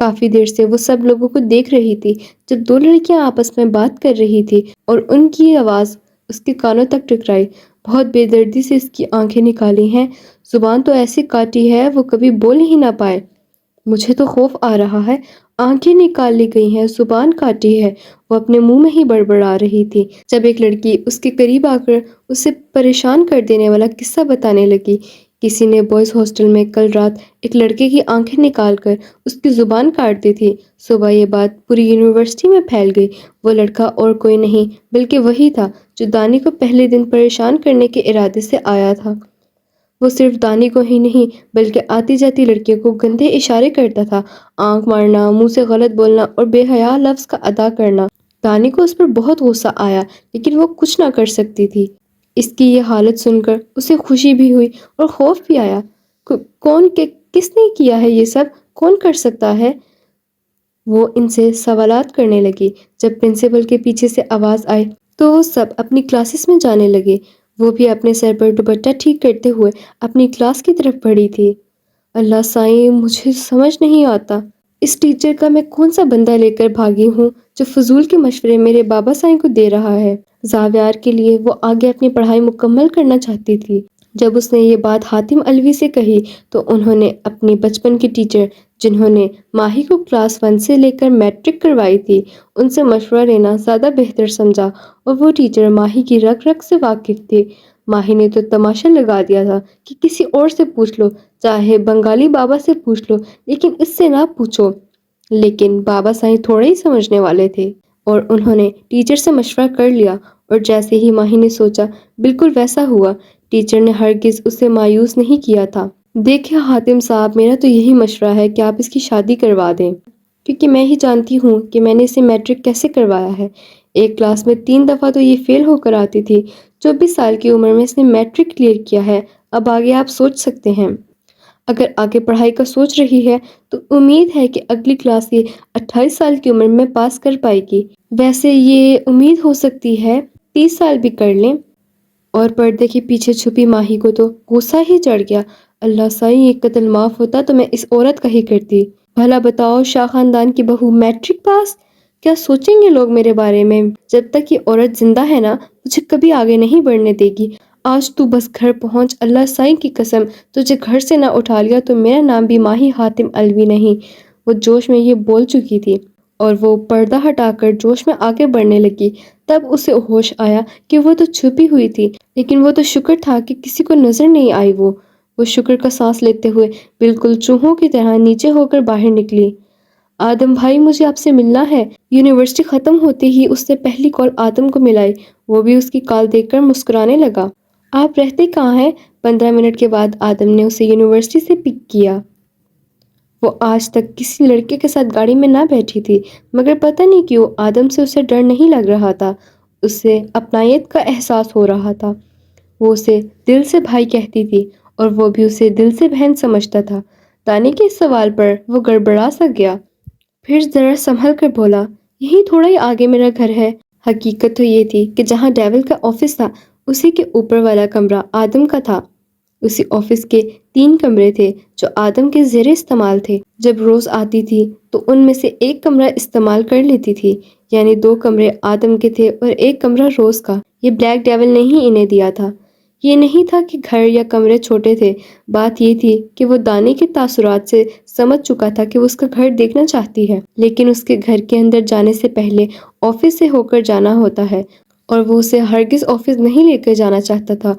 کافی دیر سے وہ سب لوگوں کو دیکھ رہی تھی جب 2 لڑکیاں آپس میں بات کر رہی تھی اور ان کی آواز اس کے کانوں تک ٹکرائی۔ بہت بے دردی سے اس کی آنکھیں نکالی ہیں، زبان تو ایسی کاٹی ہے وہ کبھی بول ہی نہ پائے۔ مجھے تو خوف آ رہا ہے، آنکھیں نکال لی گئی ہیں، زبان کاٹی ہے، وہ اپنے منہ میں ہی بڑبڑا رہی تھی جب ایک لڑکی اس کے قریب آ کر اسے پریشان کر دینے والا قصہ بتانے لگی۔ کسی نے بوائز ہاسٹل میں کل رات ایک لڑکے کی آنکھیں نکال کر اس کی زبان کاٹ دی تھی۔ صبح یہ بات پوری یونیورسٹی میں پھیل گئی۔ وہ لڑکا اور کوئی نہیں بلکہ وہی تھا جو دانی کو پہلے دن پریشان کرنے کے ارادے سے آیا تھا۔ وہ صرف دانی کو ہی نہیں بلکہ آتی جاتی لڑکیوں کو گندے اشارے کرتا تھا، آنکھ مارنا، منہ سے غلط بولنا اور بے حیا لفظ کا ادا کرنا۔ دانی کو اس پر بہت غصہ آیا لیکن وہ کچھ نہ کر سکتی تھی۔ اس کی یہ حالت سن کر اسے خوشی بھی ہوئی اور خوف بھی آیا۔ کس نے کیا ہے یہ سب؟ کون کر سکتا ہے؟ وہ ان سے سوالات کرنے لگی۔ جب پرنسپل کے پیچھے سے آواز آئی تو وہ سب اپنی کلاسز میں جانے لگے۔ وہ بھی اپنے سر پر دوپٹہ ٹھیک کرتے ہوئے اپنی کلاس کی طرف بڑھی تھی۔ اللہ سائیں، مجھے سمجھ نہیں آتا اس ٹیچر کا میں کون سا بندہ لے کر بھاگی ہوں جو فضول کے مشورے میرے بابا سائیں کو دے رہا ہے۔ زاویار کے لیے وہ آگے اپنی پڑھائی مکمل کرنا چاہتی تھی۔ جب اس نے یہ بات حاتم الوی سے کہی تو انہوں نے اپنی بچپن کی ٹیچر جنہوں نے ماہی کو کلاس 1 سے لے کر میٹرک کروائی تھی ان سے مشورہ لینا زیادہ بہتر سمجھا، اور وہ ٹیچر ماہی کی رگ رگ سے واقف تھی۔ ماہی نے تو تماشا لگا دیا تھا کہ کسی اور سے پوچھ لو، چاہے بنگالی بابا سے پوچھ لو، لیکن اس سے نہ پوچھو۔ لیکن بابا سائیں تھوڑے ہی سمجھنے والے تھے اور انہوں نے ٹیچر سے مشورہ کر لیا، اور جیسے ہی ماہی نے سوچا بالکل ویسا ہوا۔ ٹیچر نے ہرگز اسے مایوس نہیں کیا تھا۔ دیکھیں حاتم صاحب، میرا تو یہی مشورہ ہے کہ آپ اس کی شادی کروا دیں، کیونکہ میں ہی جانتی ہوں کہ میں نے اسے میٹرک کیسے کروایا ہے۔ ایک کلاس میں 3 دفعہ تو یہ فیل ہو کر آتی تھی۔ 24 سال کی عمر میں اس نے میٹرک کلیئر کیا ہے۔ اب آگے آپ سوچ سکتے ہیں۔ اگر آگے پڑھائی کا سوچ رہی ہے تو امید ہے کہ اگلی کلاس یہ 28 سال کی عمر میں پاس کر پائے گی۔ ویسے یہ امید ہو سکتی ہے 30 سال بھی کر لیں۔ اور پردے کے پیچھے چھپی ماہی کو تو غصہ ہی چڑھ گیا۔ اللہ سائیں، یہ قتل معاف ہوتا تو میں اس عورت کا ہی کرتی۔ بھلا بتاؤ، شاہ خاندان کی بہو میٹرک پاس! کیا سوچیں گے لوگ میرے بارے میں؟ جب تک یہ عورت زندہ ہے نا مجھے کبھی آگے نہیں بڑھنے دے گی۔ آج تو بس گھر پہنچ، اللہ سائیں کی قسم تجھے گھر سے نہ اٹھا لیا تو میرا نام بھی ماہی حاتم الوی نہیں۔ وہ جوش میں یہ بول چکی تھی اور وہ پردہ ہٹا کر جوش میں آگے بڑھنے لگی۔ تب اسے ہوش آیا کہ وہ تو چھپی ہوئی تھی، لیکن وہ تو شکر تھا کہ کسی کو نظر نہیں آئی۔ وہ وہ شکر کا سانس لیتے ہوئے بالکل چوہوں کی طرح نیچے ہو کر باہر نکلی۔ آدم بھائی، مجھے آپ سے ملنا ہے۔ یونیورسٹی ختم ہوتے ہی اس نے پہلی کال آدم کو ملائی۔ وہ بھی اس کی کال دیکھ کر مسکرانے لگا۔ آپ رہتے کہاں ہیں؟ 15 منٹ کے بعد آدم نے اسے یونیورسٹی سے پک کیا۔ وہ آج تک کسی لڑکے کے ساتھ گاڑی میں نہ بیٹھی تھی، مگر پتہ نہیں کیوں آدم سے اسے ڈر نہیں لگ رہا تھا، اسے اپنائیت کا احساس ہو رہا تھا۔ وہ اسے دل سے بھائی کہتی تھی اور وہ بھی اسے دل سے بہن سمجھتا تھا۔ دانی کے اس سوال پر وہ گڑبڑا سا گیا، پھر ذرا سنبھل کر بولا، یہی تھوڑا ہی آگے میرا گھر ہے۔ حقیقت تو یہ تھی کہ جہاں ڈیول کا آفس تھا اسی کے اوپر والا کمرہ آدم کا تھا۔ اسی آفس کے 3 کمرے تھے جو آدم کے زیر استعمال تھے۔ جب روز آتی تھی تو ان میں سے ایک کمرہ استعمال کر لیتی تھی، یعنی 2 کمرے آدم کے تھے اور ایک کمرہ روز کا۔ یہ بلیک ڈیول نے ہی انہیں دیا تھا۔ یہ نہیں تھا کہ گھر یا کمرے چھوٹے تھے، بات یہ تھی کہ وہ دانی کے تاثرات سے سمجھ چکا تھا کہ وہ اس کا گھر دیکھنا چاہتی ہے، لیکن اس کے گھر کے اندر جانے سے پہلے آفس سے ہو کر جانا ہوتا ہے، اور وہ اسے ہرگز آفس نہیں لے کر جانا چاہتا تھا۔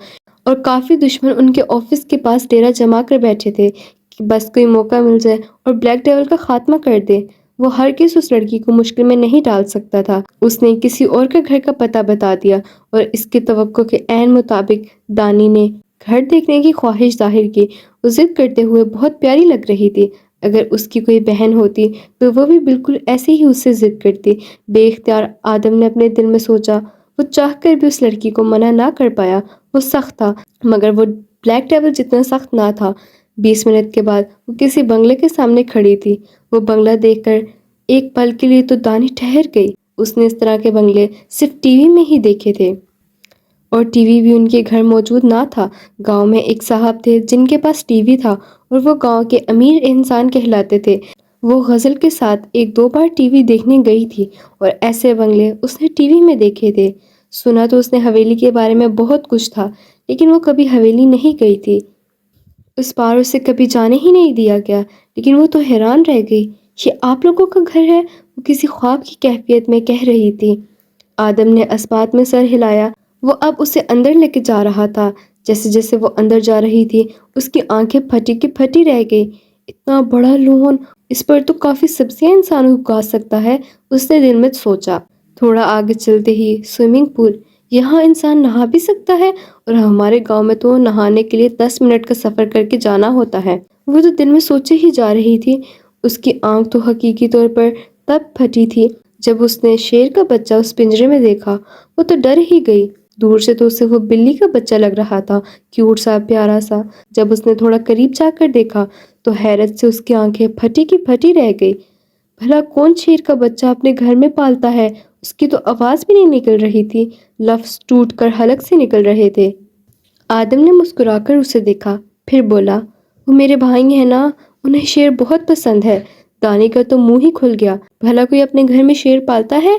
اور کافی دشمن ان کے آفس کے پاس ڈیرا جما کر بیٹھے تھے کہ بس کوئی موقع مل جائے اور بلیک ڈیول کا خاتمہ کر دے۔ وہ ہرگز اس لڑکی کو مشکل میں نہیں ڈال سکتا تھا۔ اس نے کسی اور کے گھر کا پتہ بتا دیا اور اس کی توقع کے عین مطابق دانی نے گھر دیکھنے کی خواہش ظاہر کی۔ وہ ضد کرتے ہوئے بہت پیاری لگ رہی تھی۔ اگر اس کی کوئی بہن ہوتی تو وہ بھی بالکل ایسے ہی اس سے ضد کرتی۔ بے اختیار آدم نے اپنے دل میں سوچا، وہ چاہ کر بھی اس لڑکی کو منع نہ کر پایا۔ وہ سخت تھا، مگر وہ بلیک ڈیول جتنا سخت نہ تھا۔ 20 منٹ کے بعد وہ کسی بنگلے کے سامنے کھڑی تھی۔ وہ بنگلہ دیکھ کر ایک پل کے لیے تو دانی ٹھہر گئی۔ اس نے اس طرح کے بنگلے صرف ٹی وی میں ہی دیکھے تھے، اور ٹی وی بھی ان کے گھر موجود نہ تھا۔ گاؤں میں ایک صاحب تھے جن کے پاس ٹی وی تھا اور وہ گاؤں کے امیر انسان کہلاتے تھے۔ وہ غزل کے ساتھ 1-2 بار ٹی وی دیکھنے گئی تھی اور ایسے بنگلے اس نے ٹی وی میں دیکھے تھے۔ سنا تو اس نے حویلی کے بارے میں بہت کچھ تھا، لیکن وہ کبھی حویلی نہیں گئی تھی۔ اس بار اسے کبھی جانے ہی نہیں دیا گیا، لیکن وہ تو حیران رہ گئی۔ یہ آپ لوگوں کا گھر ہے؟ وہ کسی خواب کی کیفیت میں کہہ رہی تھی۔ آدم نے اسبات میں سر ہلایا۔ وہ اب اسے اندر لے کے جا رہا تھا۔ جیسے جیسے وہ اندر جا رہی تھی اس کی آنکھیں پھٹی کی پھٹی رہ گئی۔ اتنا بڑا لون، اس پر تو کافی سبزیاں انسان اگا سکتا ہے، اس نے دل میں سوچا۔ تھوڑا آگے چلتے ہی سوئمنگ پول، یہاں انسان نہا بھی سکتا ہے، اور ہمارے گاؤں میں تو نہانے کے لیے 10 منٹ کا سفر کر کے جانا ہوتا ہے۔ وہ تو دل میں سوچے ہی جا رہی تھی۔ اس کی آنکھ تو حقیقی طور پر تب پھٹی تھی جب اس نے شیر کا بچہ اس پنجرے میں دیکھا۔ وہ تو ڈر ہی گئی۔ دور سے تو اسے وہ بلی کا بچہ لگ رہا تھا، کیوٹ سا، پیارا سا۔ جب اس نے تھوڑا قریب جا کر دیکھا تو حیرت سے اس کی آنکھیں پھٹی کی پھٹی رہ گئی۔ بھلا کون شیر کا بچہ اپنے گھر میں پالتا ہے؟ اس کی تو آواز بھی نہیں نکل رہی تھی، لفظ ٹوٹ کر حلق سے نکل رہے تھے۔ آدم نے مسکرا کر اسے دیکھا، پھر بولا، وہ میرے بھائی ہیں نا، انہیں شیر بہت پسند ہے۔ دانی کا تو منہ ہی کھل گیا۔ بھلا کوئی اپنے گھر میں شیر پالتا ہے؟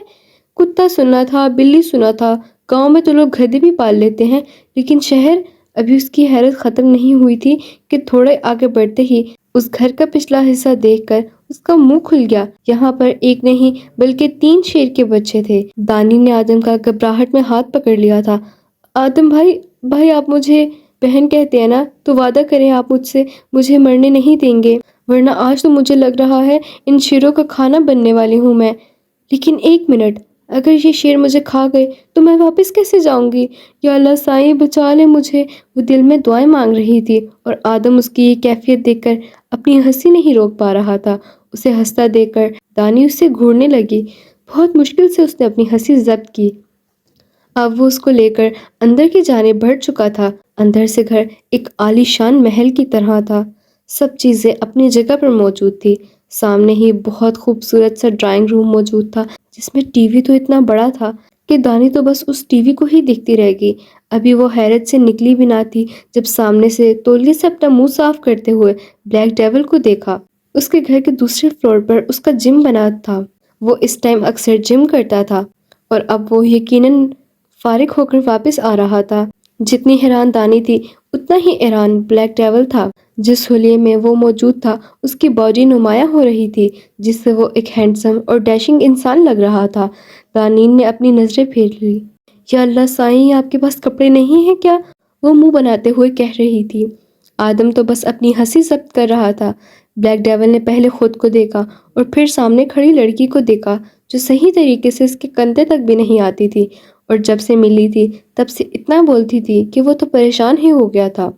کتا سنا تھا، بلی سنا تھا، گاؤں میں تو لوگ گدھے بھی پال لیتے ہیں، لیکن شہر؟ ابھی اس کی حیرت ختم نہیں ہوئی تھی کہ تھوڑے آگے بڑھتے ہی اس گھر کا پچھلا حصہ دیکھ کر اس کا منہ کھل گیا۔ یہاں پر ایک نہیں بلکہ 3 شیر کے بچے تھے۔ دانی نے آدم کا گھبراہٹ میں ہاتھ پکڑ لیا تھا۔ آدم بھائی آپ مجھے بہن کہتے ہیں نا، تو وعدہ کریں آپ مجھے مرنے نہیں دیں گے، ورنہ آج تو مجھے لگ رہا ہے ان شیروں کا کھانا بننے والی ہوں میں۔ لیکن ایک منٹ، اگر یہ شیر مجھے کھا گئے تو میں واپس کیسے جاؤں گی؟ یا اللہ سائیں بچا لے مجھے۔ وہ دل میں دعائیں مانگ رہی تھی، اور آدم اس کی یہ کیفیت دیکھ کر اپنی ہنسی نہیں روک پا رہا تھا۔ اسے ہنستا دیکھ کر دانی اس سے گھورنے لگی۔ بہت مشکل سے اس نے اپنی ہنسی ضبط کی۔ اب وہ اس کو لے کر اندر کی جانب بڑھ چکا تھا۔ اندر سے گھر ایک عالی شان محل کی طرح تھا۔ سب چیزیں اپنی جگہ پر موجود تھی۔ سامنے ہی بہت خوبصورت سا ڈرائنگ روم موجود تھا، جس میں ٹی وی تو اتنا بڑا تھا کہ دانی تو بس اس ٹی وی کو ہی دیکھتی رہ گئی۔ ابھی وہ حیرت سے نکلی بھی نہ تھی جب سامنے سے تولیے سے اپنا منہ صاف کرتے ہوئے بلیک ڈیول کو دیکھا۔ اس کے گھر کے دوسرے فلور پر اس کا جم بنا تھا۔ وہ اس ٹائم اکثر جم کرتا تھا، اور اب وہ یقیناً فارغ ہو کر واپس آ رہا تھا۔ جتنی حیران دانی تھی اتنا ہی حیران بلیک ڈیول تھا۔ جس حلیے میں وہ موجود تھا اس کی باڈی نمایاں ہو رہی تھی، جس سے وہ ایک ہینڈسم اور ڈیشنگ انسان لگ رہا تھا۔ دانین نے اپنی نظریں پھیر لی۔ یا اللہ سائیں، آپ کے پاس کپڑے نہیں ہیں کیا؟ وہ منہ بناتے ہوئے کہہ رہی تھی۔ آدم تو بس اپنی ہنسی ضبط کر رہا تھا۔ بلیک ڈیول نے پہلے خود کو دیکھا اور پھر سامنے کھڑی لڑکی کو دیکھا جو صحیح طریقے سے اس کے کندھے تک بھی نہیں آتی تھی، اور جب سے ملی تھی تب سے اتنا بولتی تھی کہ وہ تو پریشان ہی ہو گیا تھا۔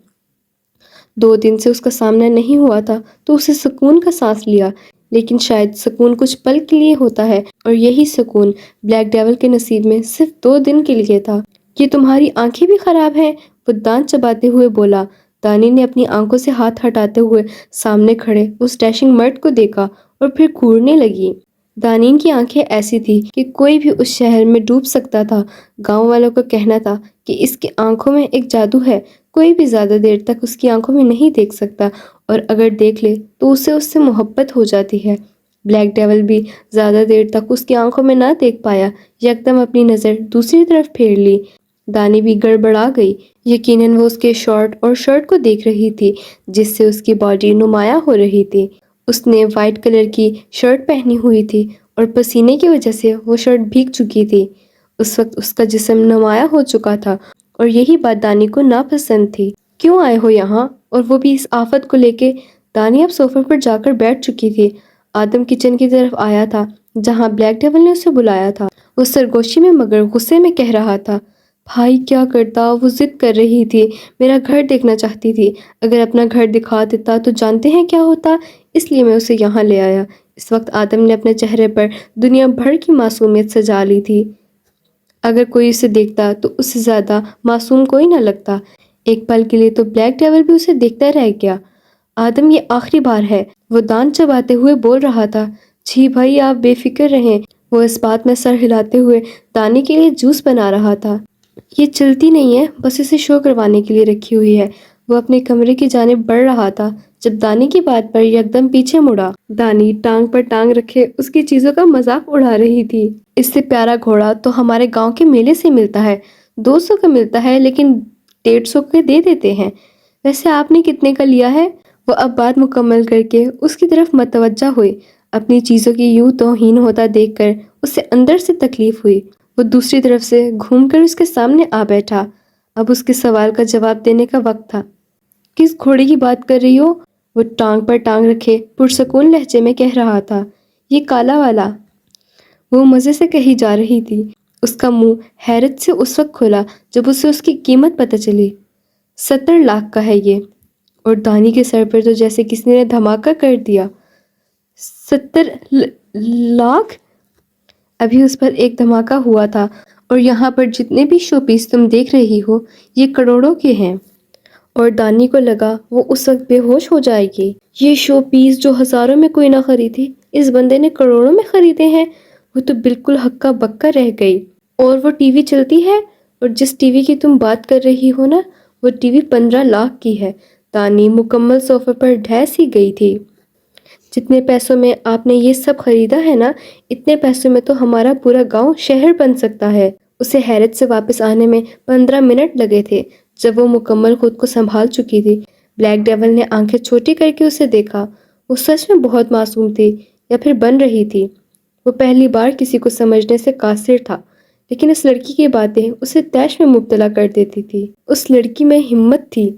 2 دن سے اس کا سامنا نہیں ہوا تھا تو اسے سکون کا سانس لیا، لیکن شاید سکون کچھ پل کے لیے ہوتا ہے، اور یہی سکون بلیک ڈیول کے نصیب میں صرف 2 دن کے لیے تھا۔ یہ تمہاری آنکھیں بھی خراب ہیں، وہ دانت چباتے ہوئے بولا۔ دانی نے اپنی آنکھوں سے ہاتھ ہٹاتے ہوئے سامنے کھڑے اس ڈیشنگ مرد کو دیکھا اور پھر گھورنے لگی۔ دانین کی آنکھیں ایسی تھی کہ کوئی بھی اس شہر میں ڈوب سکتا تھا۔ گاؤں والوں کا کہنا تھا کہ اس کی آنکھوں میں ایک جادو ہے، کوئی بھی زیادہ دیر تک اس کی آنکھوں میں نہیں دیکھ سکتا، اور اگر دیکھ لے تو اسے اس سے محبت ہو جاتی ہے۔ بلیک ڈیول بھی زیادہ دیر تک اس کی آنکھوں میں نہ دیکھ پایا، یکدم اپنی نظر دوسری طرف پھیر لی۔ دانی بھی گڑبڑا گئی، یقیناً وہ اس کے شارٹ اور شرٹ کو دیکھ رہی تھی جس سے اس کی باڈی نمایاں ہو رہی تھی۔ اس نے وائٹ کلر کی شرٹ پہنی ہوئی تھی اور پسینے کی وجہ سے وہ شرٹ بھیگ چکی تھی۔ اس وقت اس کا جسم نمایاں ہو چکا تھا اور یہی بات دانی کو ناپسند تھی۔ کیوں آئے ہو یہاں؟ اور وہ بھی اس آفت کو لے کے۔ دانی اب صوفے پر جا کر بیٹھ چکی تھی۔ آدم کچن کی طرف آیا تھا جہاں بلیک ڈیول نے اسے بلایا تھا۔ وہ سرگوشی میں مگر غصے میں کہہ رہا تھا، بھائی کیا کرتا، وہ ضد کر رہی تھی، میرا گھر دیکھنا چاہتی تھی، اگر اپنا گھر دکھا دیتا تو جانتے ہیں کیا ہوتا، اس لیے میں اسے یہاں لے آیا۔ اس وقت آدم نے اپنے چہرے پر دنیا بھر کی معصومیت سجا لی تھی۔ اگر کوئی اسے دیکھتا تو اس سے زیادہ معصوم کوئی نہ لگتا۔ ایک پل کے لیے تو بلیک ڈیول بھی اسے دیکھتا رہ گیا۔ آدم یہ آخری بار ہے، وہ دانت چباتے ہوئے بول رہا تھا۔ جی بھائی آپ بے فکر رہیں۔ وہ اس بات میں سر ہلاتے ہوئے دانی کے لیے جوس بنا رہا تھا۔ یہ چلتی نہیں ہے، بس اسے شو کروانے کے لیے رکھی ہوئی ہے۔ وہ اپنے کمرے کی جانب بڑھ رہا تھا جب دانی کی بات پر یکدم پیچھے مڑا۔ دانی ٹانگ پر ٹانگ رکھے اس کی چیزوں کا مذاق اڑا رہی تھی۔ اس سے پیارا گھوڑا تو ہمارے گاؤں کے میلے سے ملتا ہے، 200 کا ملتا ہے لیکن 150 کے دے دیتے ہیں، ویسے آپ نے کتنے کا لیا ہے؟ وہ اب بات مکمل کر کے اس کی طرف متوجہ ہوئی۔ اپنی چیزوں کی یوں توہین ہوتا دیکھ کر اسے اندر سے تکلیف ہوئی۔ وہ دوسری طرف سے گھوم کر اس کے سامنے آ بیٹھا۔ اب اس کے سوال کا جواب دینے کا وقت تھا۔ کس گھوڑے کی بات کر رہی ہو؟ وہ ٹانگ پر ٹانگ رکھے پرسکون لہجے میں کہہ رہا تھا۔ یہ کالا والا۔ وہ مزے سے کہی جا رہی تھی۔ اس کا منہ حیرت سے اس وقت کھلا جب اسے اس کی قیمت پتہ چلی۔ 70 لاکھ کا ہے یہ۔ اور دانی کے سر پر تو جیسے کسی نے دھماکہ کر دیا۔ 70 لاکھ؟ ابھی اس پر ایک دھماکہ ہوا تھا، اور یہاں پر جتنے بھی شو پیس تم دیکھ رہی ہو یہ کروڑوں کے ہیں۔ اور دانی کو لگا وہ اس وقت بے ہوش ہو جائے گی۔ یہ شو پیس جو ہزاروں میں کوئی نہ خریدے، اس بندے نے کروڑوں میں خریدے ہیں۔ وہ تو بالکل ہکا بکا رہ گئی۔ اور وہ ٹی وی چلتی ہے؟ اور جس ٹی وی کی تم بات کر رہی ہو نا، وہ ٹی وی 15 لاکھ کی ہے۔ دانی مکمل صوفے پر ڈھیس ہی گئی تھی۔ جتنے پیسوں میں آپ نے یہ سب خریدا ہے نا، اتنے پیسوں میں تو ہمارا پورا گاؤں شہر بن سکتا ہے۔ اسے حیرت سے واپس آنے میں 15 منٹ لگے تھے جب وہ مکمل خود کو سنبھال چکی تھی۔ بلیک ڈیول نے آنکھیں چھوٹی کر کے اسے دیکھا۔ وہ سچ میں بہت معصوم تھی یا پھر بن رہی تھی۔ وہ پہلی بار کسی کو سمجھنے سے قاصر تھا، لیکن اس لڑکی کی باتیں اسے طیش میں مبتلا کر دیتی تھی۔ اس لڑکی میں ہمت تھی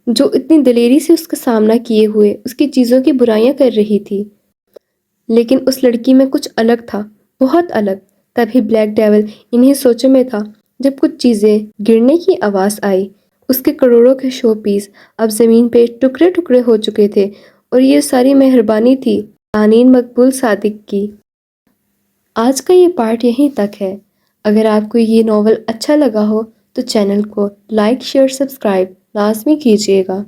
جو اتنی دلیری سے اس کا سامنا کیے ہوئے اس کی چیزوں کی برائیاں کر رہی تھی، لیکن اس لڑکی میں کچھ الگ تھا، بہت الگ۔ تبھی بلیک ڈیول انہی سوچوں میں تھا جب کچھ چیزیں گرنے کی آواز آئی۔ اس کے کروڑوں کے شو پیس اب زمین پہ ٹکڑے ٹکڑے ہو چکے تھے، اور یہ ساری مہربانی تھی دانین مقبول صادق کی۔ آج کا یہ پارٹ یہیں تک ہے۔ اگر آپ کو یہ ناول اچھا لگا ہو تو چینل کو لائک، شیئر، سبسکرائب لازمی کیجیے گا۔